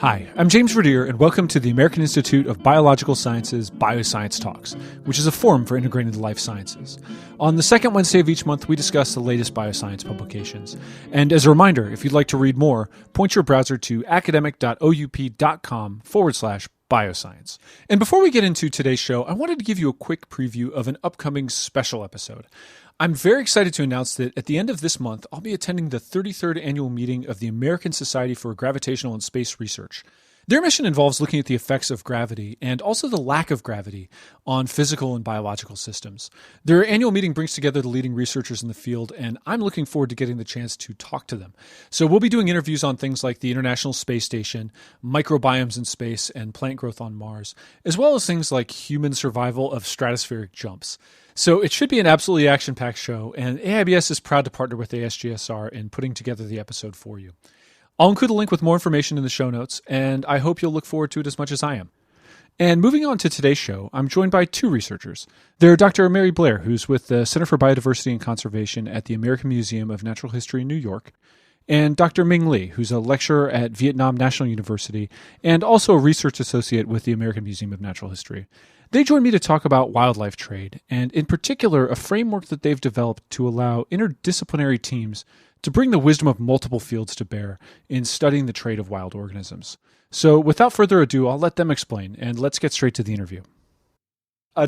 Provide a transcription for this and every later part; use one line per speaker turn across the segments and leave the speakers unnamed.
Hi, I'm James Verdier, and welcome to the American Institute of Biological Sciences BioScience Talks, which is a forum for integrating the life sciences. On the second Wednesday of each month, we discuss the latest bioscience publications. And as a reminder, if you'd like to read more, point your browser to academic.oup.com/bioscience. And before we get into today's show, I wanted to give you a quick preview of an upcoming special episode. I'm very excited to announce that at the end of this month, I'll be attending the 33rd annual meeting of the American Society for Gravitational and Space Research. Their mission involves looking at the effects of gravity and also the lack of gravity on physical and biological systems. Their annual meeting brings together the leading researchers in the field, and I'm looking forward to getting the chance to talk to them. So we'll be doing interviews on things like the International Space Station, microbiomes in space, and plant growth on Mars, as well as things like human survival of stratospheric jumps. So it should be an absolutely action-packed show, and AIBS is proud to partner with ASGSR in putting together the episode for you. I'll include a link with more information in the show notes, and I hope you'll look forward to it as much as I am. And moving on to today's show, I'm joined by two researchers. They're Dr. Mary Blair, who's with the Center for Biodiversity and Conservation at the American Museum of Natural History in New York, and Dr. Minh Lee, who's a lecturer at Vietnam National University and also a research associate with the American Museum of Natural History. They joined me to talk about wildlife trade, and in particular, a framework that they've developed to allow interdisciplinary teams to bring the wisdom of multiple fields to bear in studying the trade of wild organisms. So without further ado, I'll let them explain, and let's get straight to the interview.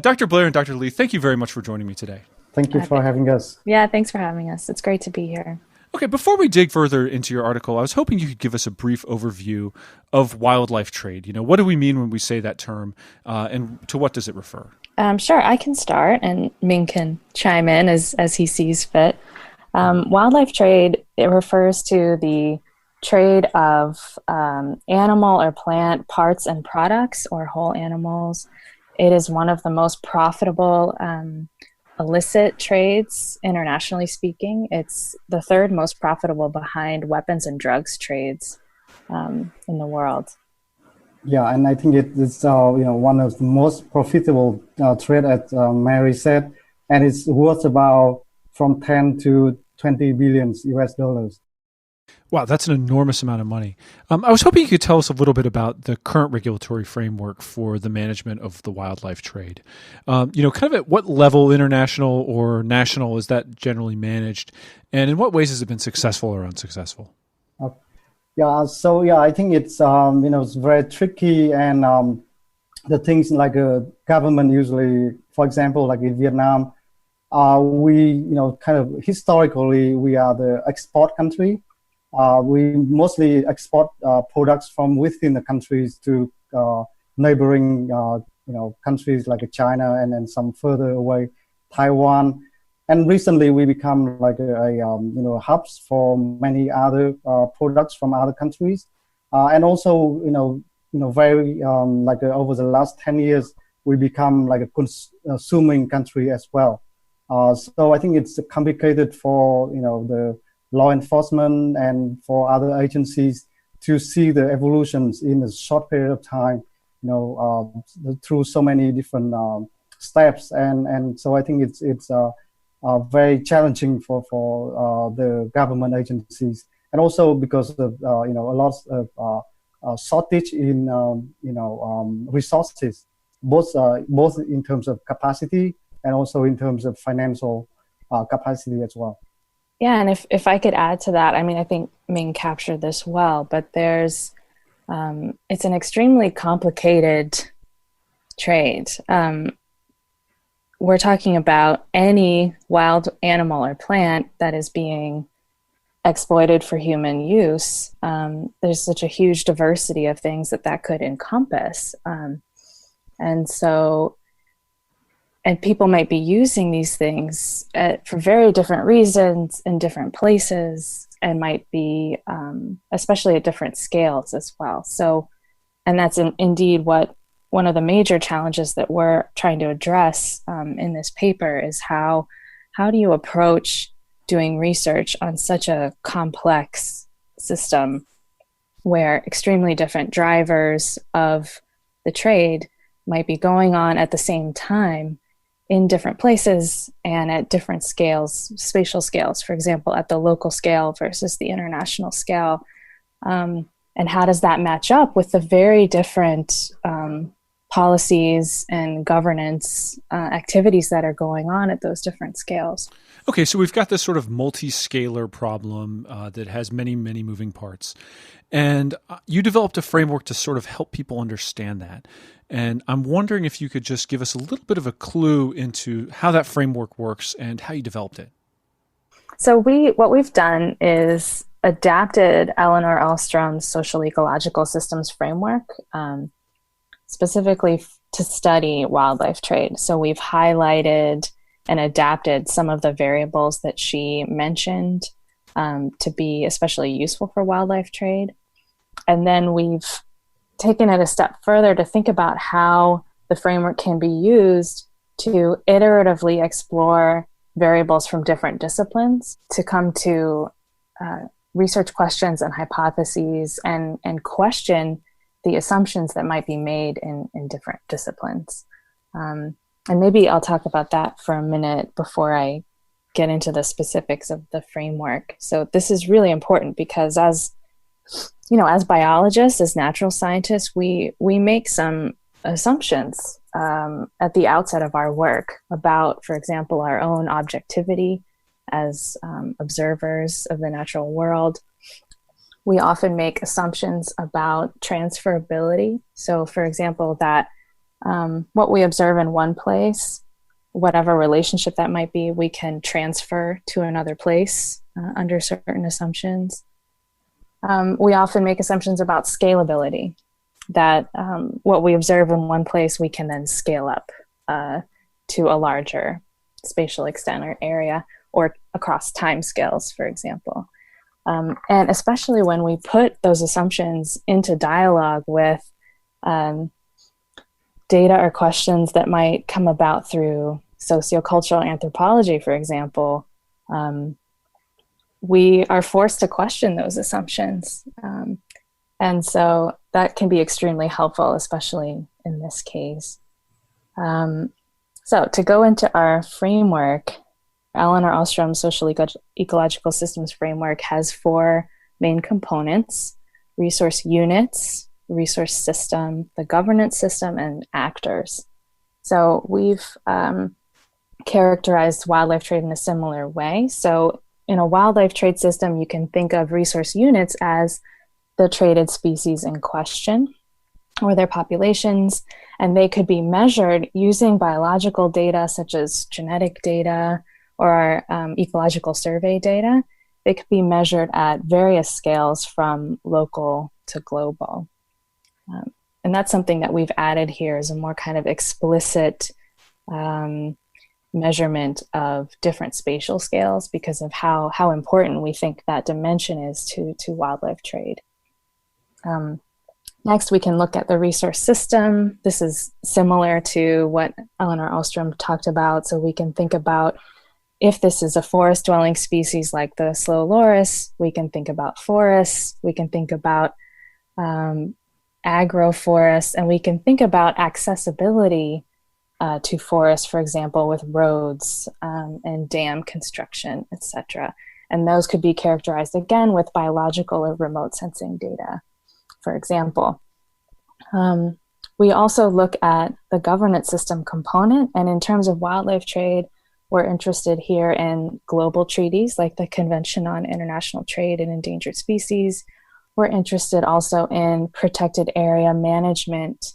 Dr. Blair and Dr. Lee, thank you very much for joining me today.
Thank you for having us.
Yeah, thanks for having us. It's great to be here.
Okay, before we dig further into your article, I was hoping you could give us a brief overview of wildlife trade. What do we mean when we say that term, and to what does it refer?
Sure, I can start, and Minh can chime in as he sees fit. Wildlife trade, it refers to the trade of animal or plant parts and products or whole animals. It is one of the most profitable illicit trades, internationally speaking. It's the third most profitable behind weapons and drugs trades in the world.
Yeah, and I think it's one of the most profitable trade, as Mary said, and it's worth about from 10 to 20 billion US dollars.
Wow, that's an enormous amount of money. I was hoping you could tell us a little bit about the current regulatory framework for the management of the wildlife trade. Kind of at what level, international or national, is that generally managed, and in what ways has it been successful or unsuccessful?
I think it's it's very tricky, and the things like a government usually, for example, like in Vietnam, we kind of historically we are the export country. We mostly export products from within the countries to neighboring countries like China, and then some further away, Taiwan. And recently we become like hubs for many other products from other countries. And also very over the last 10 years we become like a consuming country as well. So I think it's complicated for the law enforcement and for other agencies to see the evolutions in a short period of time, through so many different steps, and so I think it's very challenging for the government agencies, and also because of a lot of shortage in resources, both in terms of capacity and also in terms of financial capacity as well.
Yeah, and if I could add to that, I mean, I think Minh captured this well, but it's an extremely complicated trade. We're talking about any wild animal or plant that is being exploited for human use. There's such a huge diversity of things that could encompass. And people might be using these things for very different reasons in different places, and might be, especially at different scales as well. So, and that's indeed one of the major challenges that we're trying to address in this paper is how do you approach doing research on such a complex system where extremely different drivers of the trade might be going on at the same time in different places and at different scales, spatial scales, for example, at the local scale versus the international scale. And how does that match up with the very different policies and governance activities that are going on at those different scales?
Okay, so we've got this sort of multi-scalar problem that has many, many moving parts. And you developed a framework to sort of help people understand that. And I'm wondering if you could just give us a little bit of a clue into how that framework works and how you developed it.
So what we've done is adapted Elinor Alstrom's social ecological systems framework specifically to study wildlife trade. So we've highlighted and adapted some of the variables that she mentioned to be especially useful for wildlife trade. And then we've taken it a step further to think about how the framework can be used to iteratively explore variables from different disciplines to come to research questions and hypotheses and question the assumptions that might be made in different disciplines. And maybe I'll talk about that for a minute before I get into the specifics of the framework. So this is really important because as biologists, as natural scientists, we make some assumptions at the outset of our work about, for example, our own objectivity as observers of the natural world. We often make assumptions about transferability. So, for example, that what we observe in one place, whatever relationship that might be, we can transfer to another place under certain assumptions. We often make assumptions about scalability, that what we observe in one place, we can then scale up to a larger spatial extent or area, or across time scales, for example. And especially when we put those assumptions into dialogue with data or questions that might come about through sociocultural anthropology, for example, we are forced to question those assumptions. And so that can be extremely helpful, especially in this case. So to go into our framework, Elinor Alstrom's social ecological systems framework has 4 main components: resource units, resource system, the governance system, and actors. So we've characterized wildlife trade in a similar way. So in a wildlife trade system, you can think of resource units as the traded species in question or their populations, and they could be measured using biological data such as genetic data or our ecological survey data. They could be measured at various scales from local to global. And that's something that we've added here as a more kind of explicit measurement of different spatial scales because of how important we think that dimension is to wildlife trade. Next, we can look at the resource system. This is similar to what Elinor Alstrom talked about. So we can think about if this is a forest-dwelling species like the slow loris, we can think about forests, we can think about agroforests, and we can think about accessibility to forests, for example, with roads and dam construction, etc. And those could be characterized again with biological or remote sensing data, for example. We also look at the governance system component, and in terms of wildlife trade, we're interested here in global treaties like the Convention on International Trade in Endangered Species. We're interested also in protected area management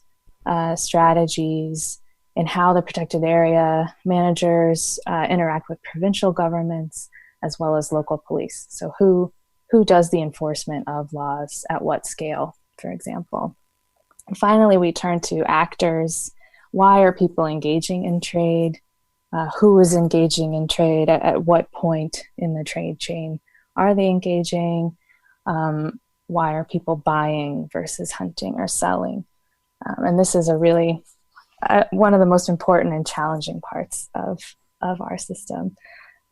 strategies and how the protected area managers interact with provincial governments as well as local police. So who does the enforcement of laws at what scale, for example. And finally, we turn to actors. Why are people engaging in trade? Who is engaging in trade? At what point in the trade chain are they engaging? Why are people buying versus hunting or selling? And this is a really one of the most important and challenging parts of our system.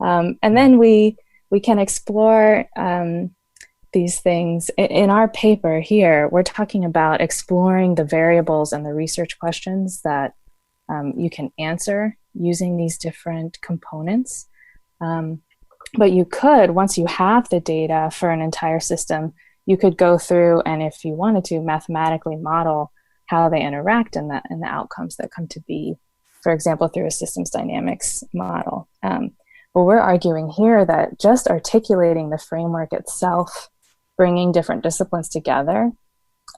And then we can explore these things. In our paper here, we're talking about exploring the variables and the research questions that you can answer using these different components. But you could, once you have the data for an entire system, you could go through and, if you wanted to, mathematically model how they interact and the outcomes that come to be, for example, through a systems dynamics model. But we're arguing here that just articulating the framework itself, bringing different disciplines together,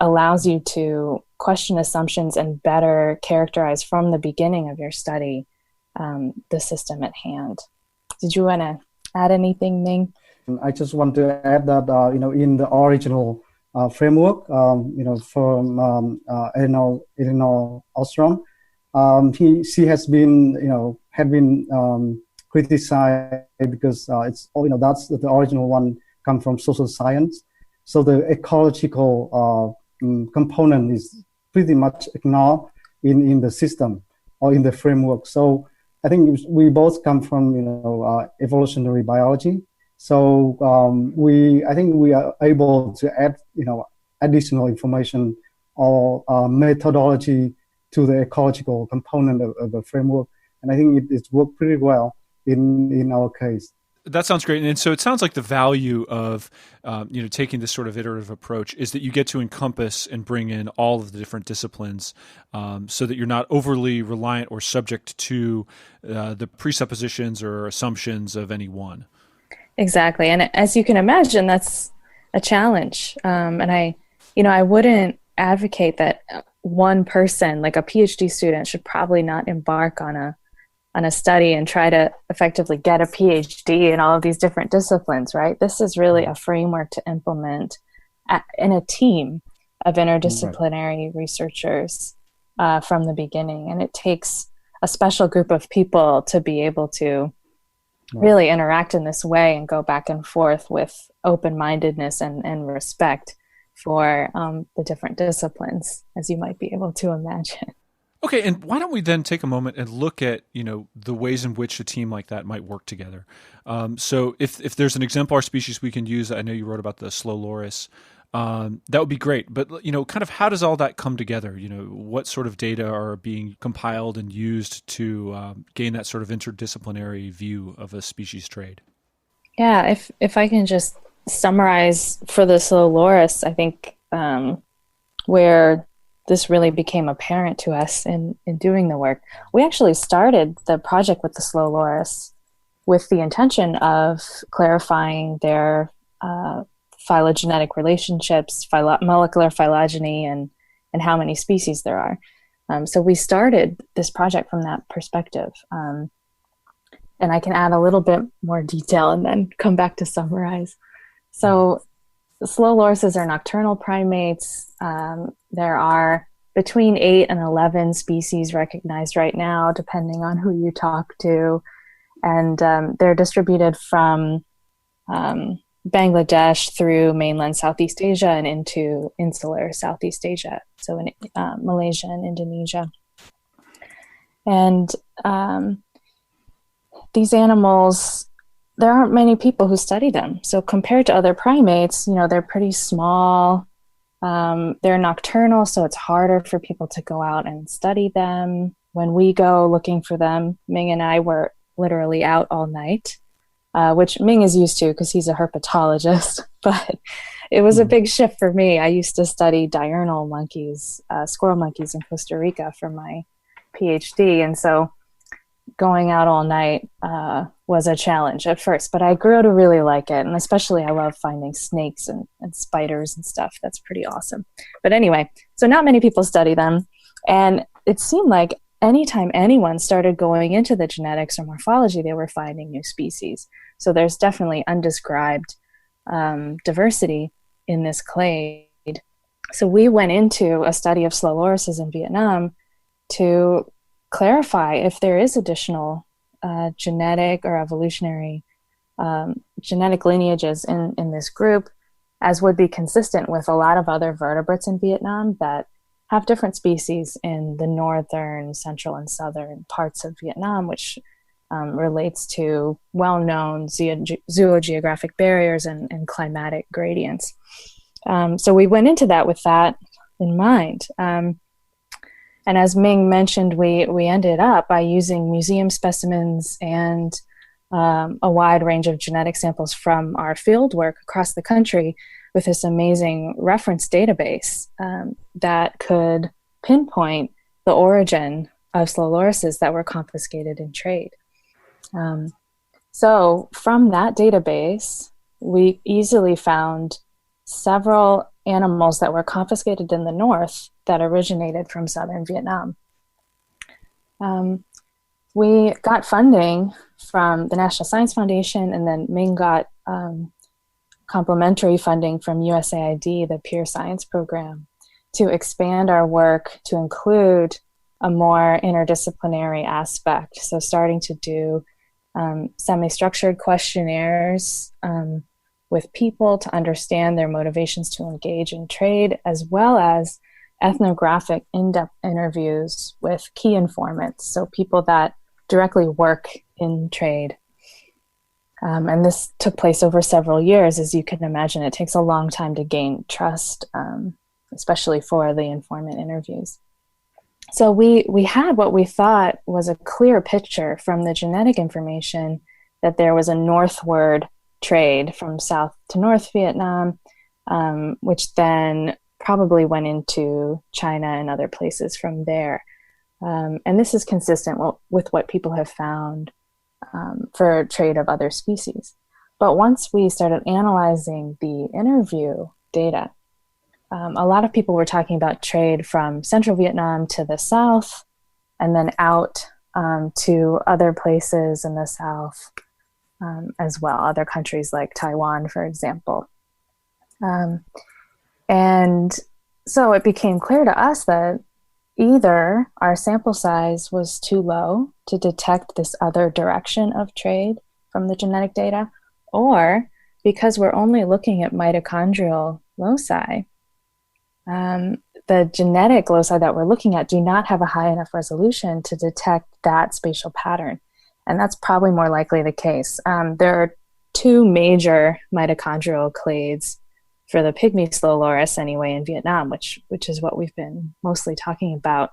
allows you to question assumptions and better characterize from the beginning of your study the system at hand. Did you want to add anything, Minh?
I just want to add that, in the original framework, from Elinor Ostrom, she has been, criticized because it's that's the original one come from social science. So the ecological component is pretty much ignored in the system or in the framework. So I think we both come from evolutionary biology. So I think we are able to add additional information or methodology to the ecological component of the framework, and I think it's worked pretty well in our case.
That sounds great. And so it sounds like the value of, taking this sort of iterative approach is that you get to encompass and bring in all of the different disciplines, so that you're not overly reliant or subject to the presuppositions or assumptions of any one.
Exactly. And as you can imagine, that's a challenge. And I wouldn't advocate that one person, like a PhD student, should probably not embark on a study and try to effectively get a PhD in all of these different disciplines, right? This is really a framework to implement in a team of interdisciplinary researchers from the beginning. And it takes a special group of people to be able to really interact in this way and go back and forth with open-mindedness and respect for the different disciplines, as you might be able to imagine.
Okay, and why don't we then take a moment and look at the ways in which a team like that might work together. So if there's an exemplar species we can use, I know you wrote about the slow loris, that would be great. But kind of how does all that come together? What sort of data are being compiled and used to gain that sort of interdisciplinary view of a species trade?
Yeah, if I can just summarize for the slow loris, I think where this really became apparent to us in doing the work. We actually started the project with the slow loris with the intention of clarifying their phylogenetic relationships, molecular phylogeny, and how many species there are. So we started this project from that perspective. And I can add a little bit more detail and then come back to summarize. So the slow lorises are nocturnal primates. There are between 8 and 11 species recognized right now, depending on who you talk to. And they're distributed from Bangladesh through mainland Southeast Asia and into insular Southeast Asia, so in Malaysia and Indonesia. And these animals, there aren't many people who study them. So compared to other primates, they're pretty small. They're nocturnal, so it's harder for people to go out and study them. When we go looking for them, Minh and I were literally out all night, which Minh is used to because he's a herpetologist, but it was a big shift for me. I used to study diurnal monkeys, squirrel monkeys in Costa Rica for my PhD, and so going out all night was a challenge at first, but I grew to really like it. And especially I love finding snakes and spiders and stuff. That's pretty awesome. But anyway, so not many people study them. And it seemed like anytime anyone started going into the genetics or morphology, they were finding new species. So there's definitely undescribed diversity in this clade. So we went into a study of slow lorises in Vietnam to clarify if there is additional genetic or evolutionary genetic lineages in this group, as would be consistent with a lot of other vertebrates in Vietnam that have different species in the northern, central, and southern parts of Vietnam, which relates to well-known zoogeographic barriers and climatic gradients. So we went into that with that in mind. And as Minh mentioned, we ended up by using museum specimens and a wide range of genetic samples from our field work across the country with this amazing reference database that could pinpoint the origin of slow lorises that were confiscated in trade. So from that database, we easily found several animals that were confiscated in the north that originated from southern Vietnam. We got funding from the National Science Foundation, and then Minh got complementary funding from USAID, the Peer Science Program, to expand our work to include a more interdisciplinary aspect. So starting to do semi-structured questionnaires with people to understand their motivations to engage in trade, as well as ethnographic in-depth interviews with key informants, so people that directly work in trade. And this took place over several years. As you can imagine, it takes a long time to gain trust, especially for the informant interviews. So we had what we thought was a clear picture from the genetic information that there was a northward trade from South to North Vietnam, which then probably went into China and other places from there. And this is consistent with what people have found for trade of other species. But once we started analyzing the interview data, a lot of people were talking about trade from central Vietnam to the south, and then out to other places in the south as well, other countries like Taiwan, for example. And so it became clear to us that either our sample size was too low to detect this other direction of trade from the genetic data, or because we're only looking at mitochondrial loci, the genetic loci that we're looking at do not have a high enough resolution to detect that spatial pattern. And that's probably more likely the case. There are two major mitochondrial clades for the pygmy slow loris anyway in Vietnam, which is what we've been mostly talking about.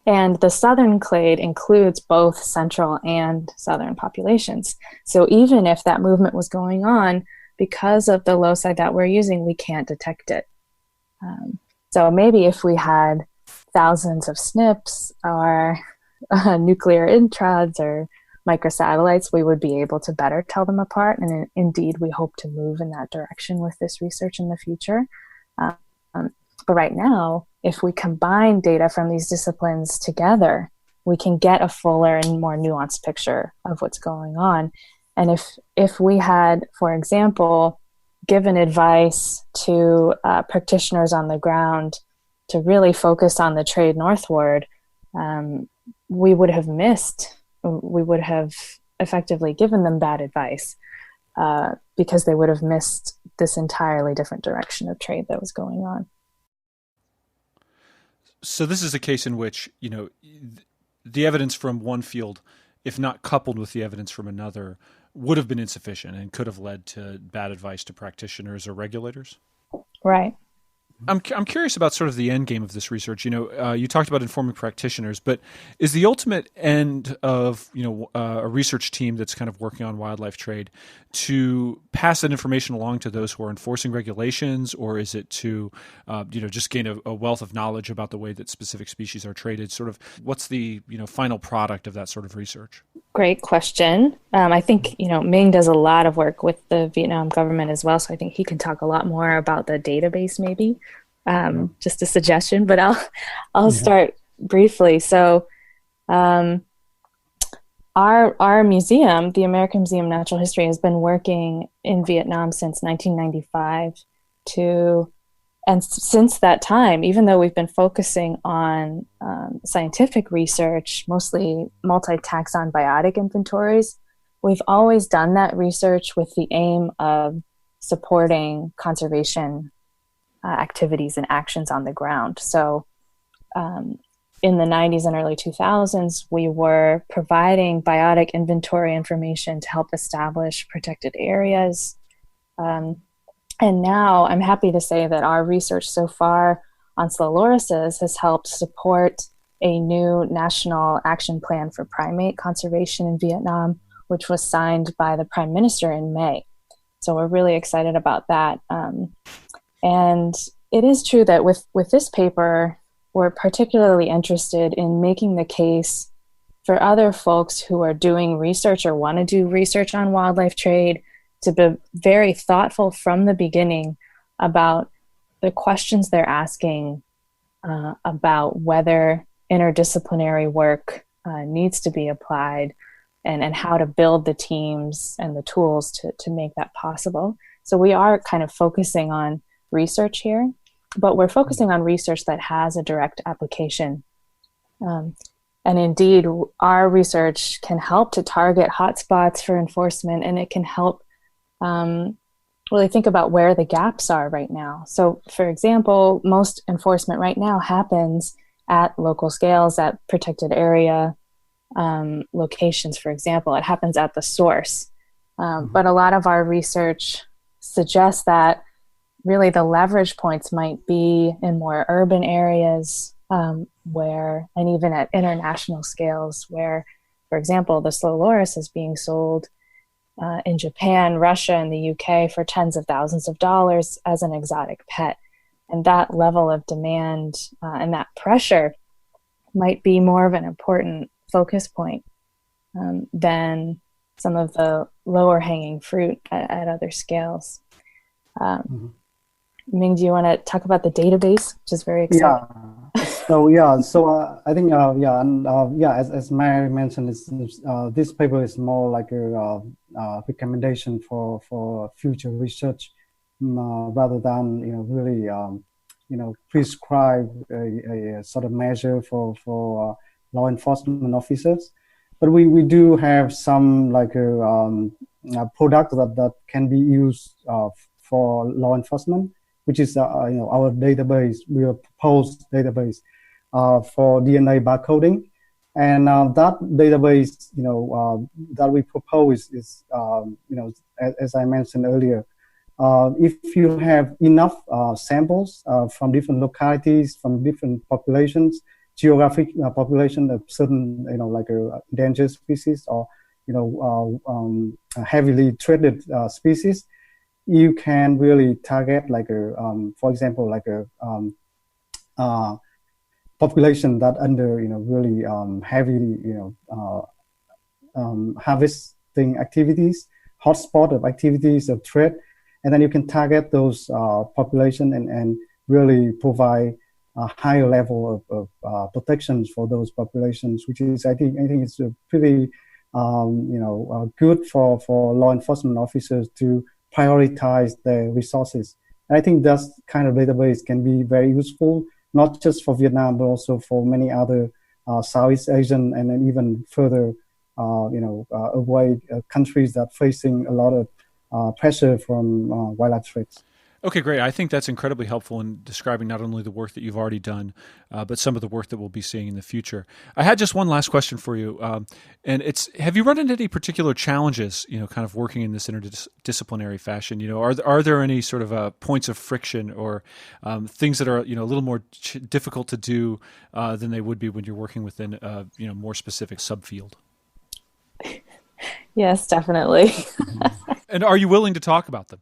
And the southern clade includes both central and southern populations. So even if that movement was going on, because of the loci that we're using, we can't detect it. So maybe if we had thousands of SNPs or nuclear introds or microsatellites, we would be able to better tell them apart. And indeed, we hope to move in that direction with this research in the future. But right now, if we combine data from these disciplines together, we can get a fuller and more nuanced picture of what's going on. And if we had, for example, given advice to practitioners on the ground to really focus on the trade northward, we would have effectively given them bad advice because they would have missed this entirely different direction of trade that was going on.
So this is a case in which, the evidence from one field, if not coupled with the evidence from another, would have been insufficient and could have led to bad advice to practitioners or regulators?
Right.
I'm curious about sort of the end game of this research. You talked about informing practitioners, but is the ultimate end of a research team that's kind of working on wildlife trade to pass that information along to those who are enforcing regulations, or is it to just gain a wealth of knowledge about the way that specific species are traded? Sort of, what's the final product of that sort of research?
Great question. I think Minh does a lot of work with the Vietnam government as well, so I think he can talk a lot more about the database, maybe. Just a suggestion, but I'll start briefly. So, our museum, the American Museum of Natural History, has been working in Vietnam since 1995 and since that time, even though we've been focusing on scientific research, mostly multi-taxon biotic inventories, we've always done that research with the aim of supporting conservation activities and actions on the ground. So in the 90s and early 2000s, we were providing biotic inventory information to help establish protected areas. And now I'm happy to say that our research so far on slow lorises has helped support a new national action plan for primate conservation in Vietnam, which was signed by the Prime Minister in May. So we're really excited about that. And it is true that with this paper, we're particularly interested in making the case for other folks who are doing research or want to do research on wildlife trade to be very thoughtful from the beginning about the questions they're asking about whether interdisciplinary work needs to be applied and how to build the teams and the tools to make that possible. So we are kind of focusing on research here, but we're focusing on research that has a direct application. And indeed, our research can help to target hotspots for enforcement, and it can help really think about where the gaps are right now. So, for example, most enforcement right now happens at local scales, at protected area locations, for example. It happens at the source. But a lot of our research suggests that really the leverage points might be in more urban areas where, and even at international scales where, for example, the slow loris is being sold in Japan, Russia, and the UK for tens of thousands of dollars as an exotic pet. And that level of demand and that pressure might be more of an important focus point than some of the lower hanging fruit at other scales. Minh, do you want to talk about the database, which is very exciting?
So I think as Mary mentioned, this paper is more like a recommendation for future research rather than really prescribe a sort of measure for law enforcement officers. But we do have some like a product that can be used for law enforcement, which is our database, our proposed database for DNA barcoding, and that database that we propose is as I mentioned earlier, if you have enough samples from different localities, from different populations, geographic population of certain like endangered species or heavily traded species, you can really target like for example, like a population that under really heavy harvesting activities, hotspot of activities of trade, and then you can target those population and really provide a higher level of protections for those populations, which is I think it's a pretty good for law enforcement officers to prioritize their resources. And I think that kind of database can be very useful, not just for Vietnam, but also for many other Southeast Asian and then even further, away countries that are facing a lot of pressure from wildlife threats.
Okay, great. I think that's incredibly helpful in describing not only the work that you've already done, but some of the work that we'll be seeing in the future. I had just one last question for you, and it's: have you run into any particular challenges, kind of working in this interdisciplinary fashion? Are there any sort of points of friction or things that are a little more difficult to do than they would be when you're working within a more specific subfield?
Yes, definitely.
And are you willing to talk about them?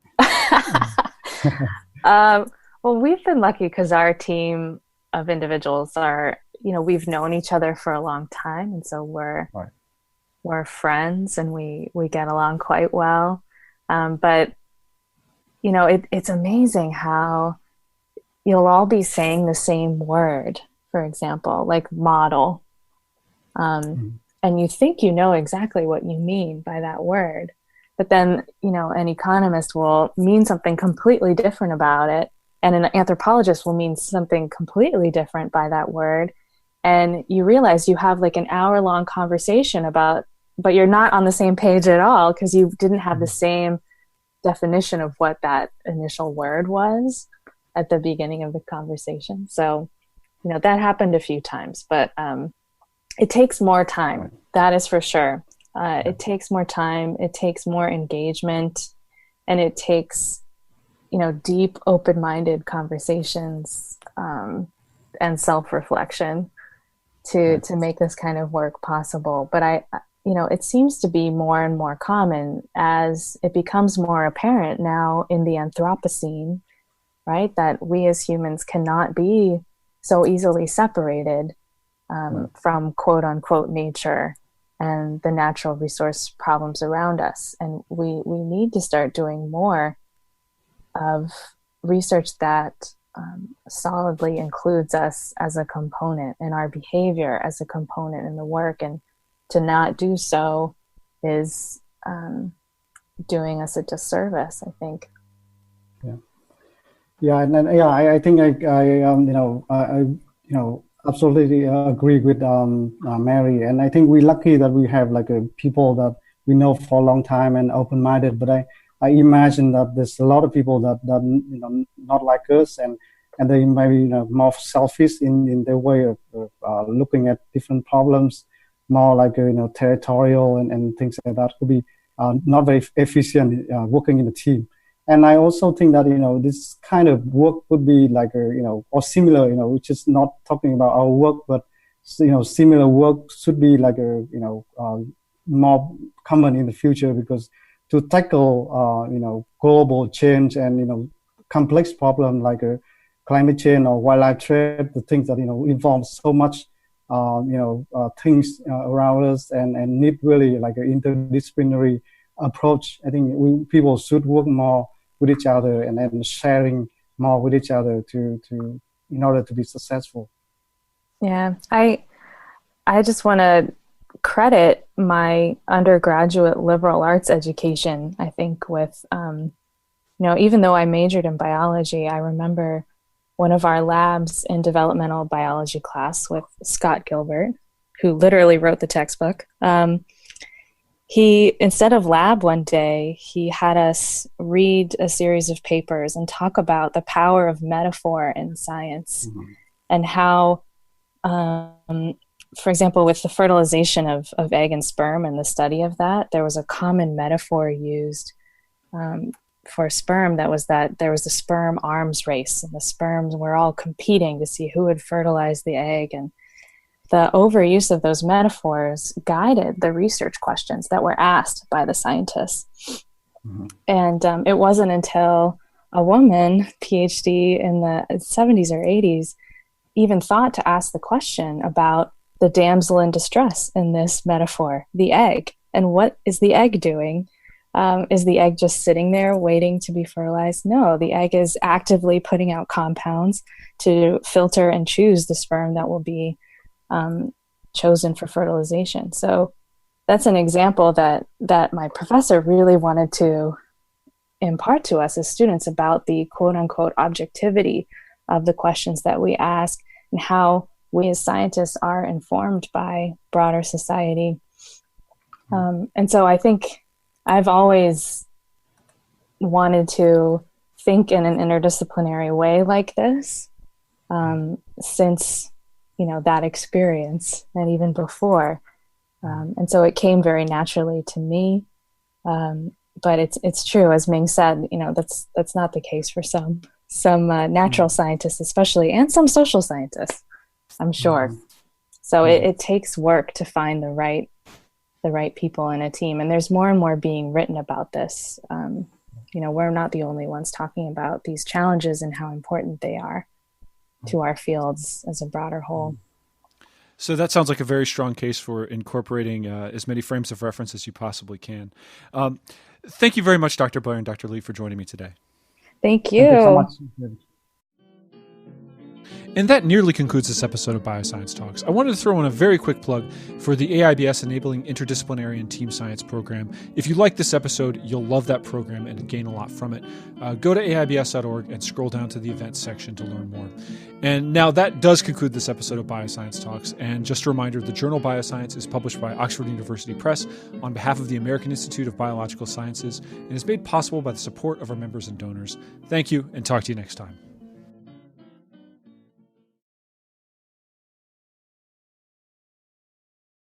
Well, we've been lucky because our team of individuals are, we've known each other for a long time, and so we're friends and we get along quite well. But it's amazing how you'll all be saying the same word, for example, like model, and you think you know exactly what you mean by that word. But then, an economist will mean something completely different about it, and an anthropologist will mean something completely different by that word. And you realize you have like an hour-long conversation but you're not on the same page at all because you didn't have the same definition of what that initial word was at the beginning of the conversation. So, that happened a few times, but it takes more time. That is for sure. It takes more time, it takes more engagement, and it takes, deep, open-minded conversations and self-reflection to make this kind of work possible. But it seems to be more and more common as it becomes more apparent now in the Anthropocene, right? That we as humans cannot be so easily separated from quote unquote nature and the natural resource problems around us. And we need to start doing more of research that solidly includes us as a component and our behavior as a component in the work. And to not do so is doing us a disservice, I think.
Yeah, and then, I think I absolutely agree with Mary, and I think we're lucky that we have like people that we know for a long time and open-minded. But I imagine that there's a lot of people that not like us, and they maybe more selfish in their way of looking at different problems, more like territorial and things like that. Could be not very efficient working in a team. And I also think that, this kind of work would be like, or similar, which is not talking about our work, but, similar work should be like more common in the future, because to tackle, global change and, complex problem like climate change or wildlife trade, the things that, involve so much, things around us and need really like an interdisciplinary approach. I think people should work more with each other and then sharing more with each other to in order to be successful.
Yeah, I just want to credit my undergraduate liberal arts education, I think, with even though I majored in biology, I remember one of our labs in developmental biology class with Scott Gilbert, who literally wrote the textbook. He, instead of lab one day, he had us read a series of papers and talk about the power of metaphor in science, and how, for example, with the fertilization of egg and sperm and the study of that, there was a common metaphor used for sperm that there was a sperm arms race, and the sperms were all competing to see who would fertilize the egg. And the overuse of those metaphors guided the research questions that were asked by the scientists. And it wasn't until a woman, PhD in the 70s or 80s, even thought to ask the question about the damsel in distress in this metaphor, the egg. And what is the egg doing? Is the egg just sitting there waiting to be fertilized? No, the egg is actively putting out compounds to filter and choose the sperm that will be chosen for fertilization. So that's an example that my professor really wanted to impart to us as students about the quote unquote objectivity of the questions that we ask and how we as scientists are informed by broader society. And so I think I've always wanted to think in an interdisciplinary way like this, since that experience and even before. And so it came very naturally to me. But it's true, as Minh said, that's not the case for some natural scientists, especially, and some social scientists, I'm sure. So it takes work to find the right people in a team. And there's more and more being written about this. We're not the only ones talking about these challenges and how important they are to our fields as a broader whole.
So that sounds like a very strong case for incorporating as many frames of reference as you possibly can. Thank you very much, Dr. Blair and Dr. Lee, for joining me today.
Thank you.
Thank you so much.
And that nearly concludes this episode of BioScience Talks. I wanted to throw in a very quick plug for the AIBS Enabling Interdisciplinary and Team Science program. If you like this episode, you'll love that program and gain a lot from it. Go to aibs.org and scroll down to the events section to learn more. And now that does conclude this episode of BioScience Talks. And just a reminder, the journal BioScience is published by Oxford University Press on behalf of the American Institute of Biological Sciences and is made possible by the support of our members and donors. Thank you, and talk to you next time.